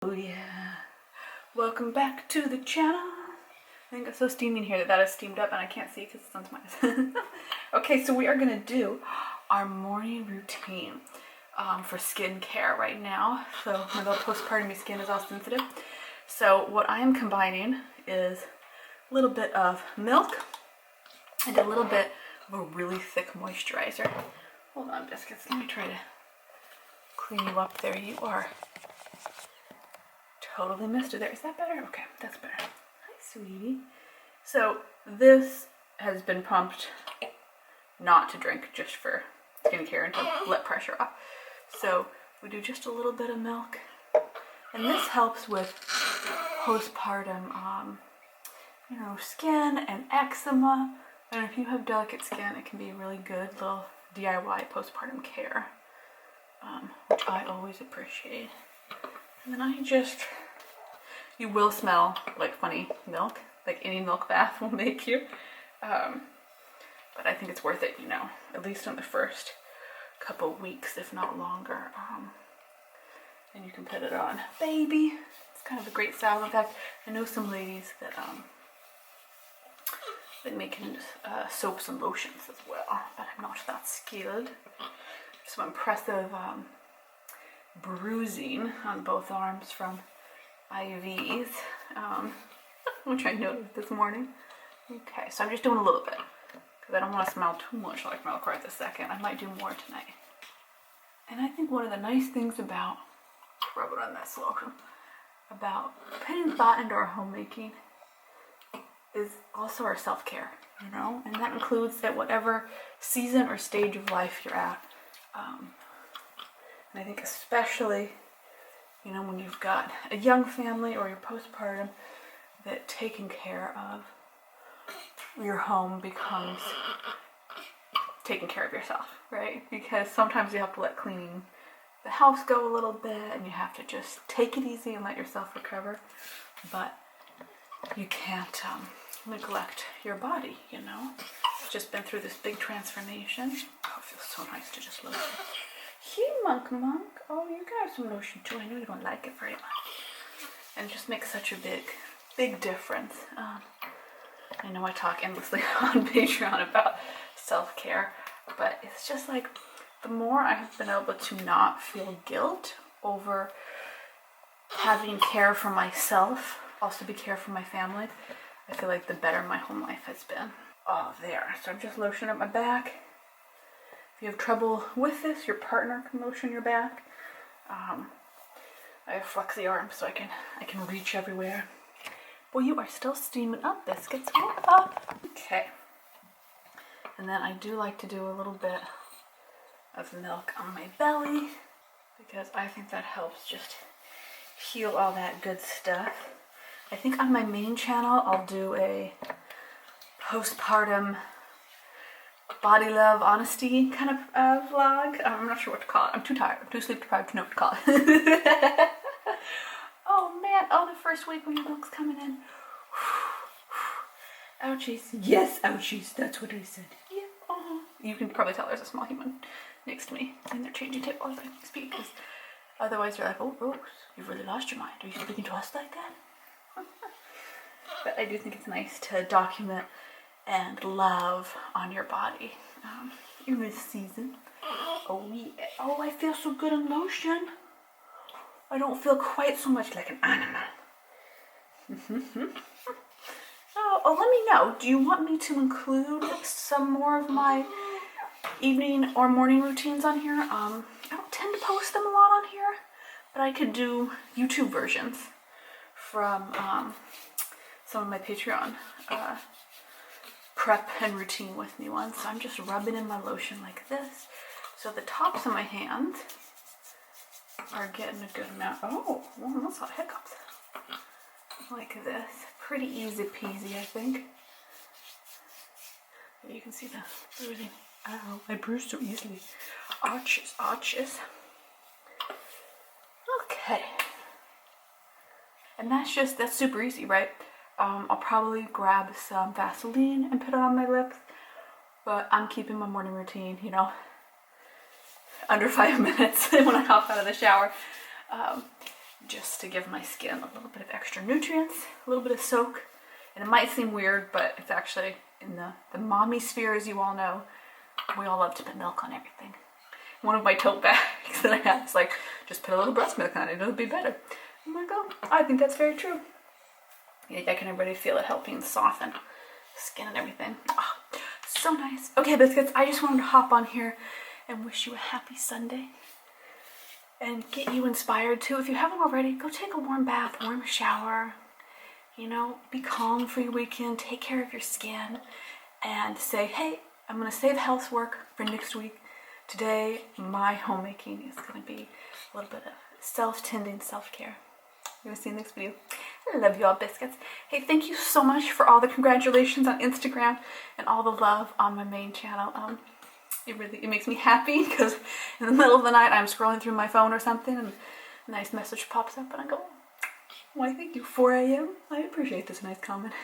Oh yeah, welcome back to the channel. I think it's so steamy in here that is steamed up and I can't see because the sun's minus. Okay, so we are gonna do our morning routine for skincare right now. So my little postpartum skin is all sensitive. So what I am combining is a little bit of milk and a little bit of a really thick moisturizer. Hold on, biscuits, let me try to clean you up. There you are. Totally missed it there. Is that better? Okay, that's better. Hi, sweetie. So this has been pumped not to drink, just for skincare and to let pressure off. So we do just a little bit of milk, and this helps with postpartum, skin and eczema. And if you have delicate skin, it can be a really good little DIY postpartum care, which I always appreciate. And then you will smell like funny milk, like any milk bath will make you. But I think it's worth it, at least in the first couple weeks, if not longer. And you can put it on baby. It's kind of a great style. In fact, I know some ladies that make soaps and lotions as well, but I'm not that skilled. Some impressive bruising on both arms from IVs, which I noticed this morning. Okay, so I'm just doing a little bit because I don't want to smell too much like milk right this second. I might do more tonight. And I think one of the nice things about, rub it on that lotion, about putting thought into our homemaking is also our self-care, and that includes at whatever season or stage of life you're at. And I think especially, when you've got a young family or you're postpartum, that taking care of your home becomes taking care of yourself, right? Because sometimes you have to let cleaning the house go a little bit and you have to just take it easy and let yourself recover. But you can't neglect your body, It's just been through this big transformation. Oh, it feels so nice to just look at it. Hey, Monk. Oh, you got some lotion too. I know you don't like it very much. And it just makes such a big difference. I know I talk endlessly on Patreon about self-care, but it's just like the more I've been able to not feel guilt over having care for myself, also be care for my family, I feel like the better my home life has been. Oh, there. So I'm just lotioning up my back. If you have trouble with this, your partner can lotion your back. I have flexi arms, so I can reach everywhere. Well, you are still steaming up, biscuits. Hold up. Okay. And then I do like to do a little bit of milk on my belly because I think that helps just heal all that good stuff. I think on my main channel, I'll do a postpartum body love, honesty kind of vlog. I'm not sure what to call it. I'm too tired. I'm too sleep deprived to know what to call it. Oh man, the first week when your milk's coming in. Ouchies. Yes, ouchies. That's what I said. Yeah. You can probably tell there's a small human next to me and they're changing tape all the time to speak, because otherwise you're like, oh Rose, you've really lost your mind. Are you speaking to us like that? But I do think it's nice to document and love on your body in this season. Oh yeah. Oh, I feel so good in lotion. I don't feel quite so much like an animal. Oh, let me know. Do you want me to include some more of my evening or morning routines on here? I don't tend to post them a lot on here, but I could do YouTube versions from some of my Patreon prep and routine with me ones. So I'm just rubbing in my lotion like this. So the tops of my hands are getting a good amount. Oh, almost got hiccups. Like this. Pretty easy peasy, I think. You can see the bruising. Ow, I bruise so easily. Arches. Okay. And that's super easy, right? I'll probably grab some Vaseline and put it on my lips, but I'm keeping my morning routine, under 5 minutes when I hop out of the shower. just to give my skin a little bit of extra nutrients, a little bit of soak. And it might seem weird, but it's actually in the mommy sphere, as you all know. We all love to put milk on everything. One of my tote bags that I have is like, just put a little breast milk on it, it'll be better. I'm like, oh, I think that's very true. Yeah, I can already feel it helping soften skin and everything. Oh, so nice. Okay, biscuits, I just wanted to hop on here and wish you a happy Sunday and get you inspired too. If you haven't already, go take a warm bath, warm shower. You know, be calm for your weekend, take care of your skin, and say, hey, I'm going to save housework for next week. Today, my homemaking is going to be a little bit of self-tending, self-care. I'm going to see you in the next video. I love you all, biscuits. Hey, thank you so much for all the congratulations on Instagram and all the love on my main channel. It makes me happy because in the middle of the night I'm scrolling through my phone or something and a nice message pops up and I go, why, thank you, 4 a.m. I appreciate this nice comment.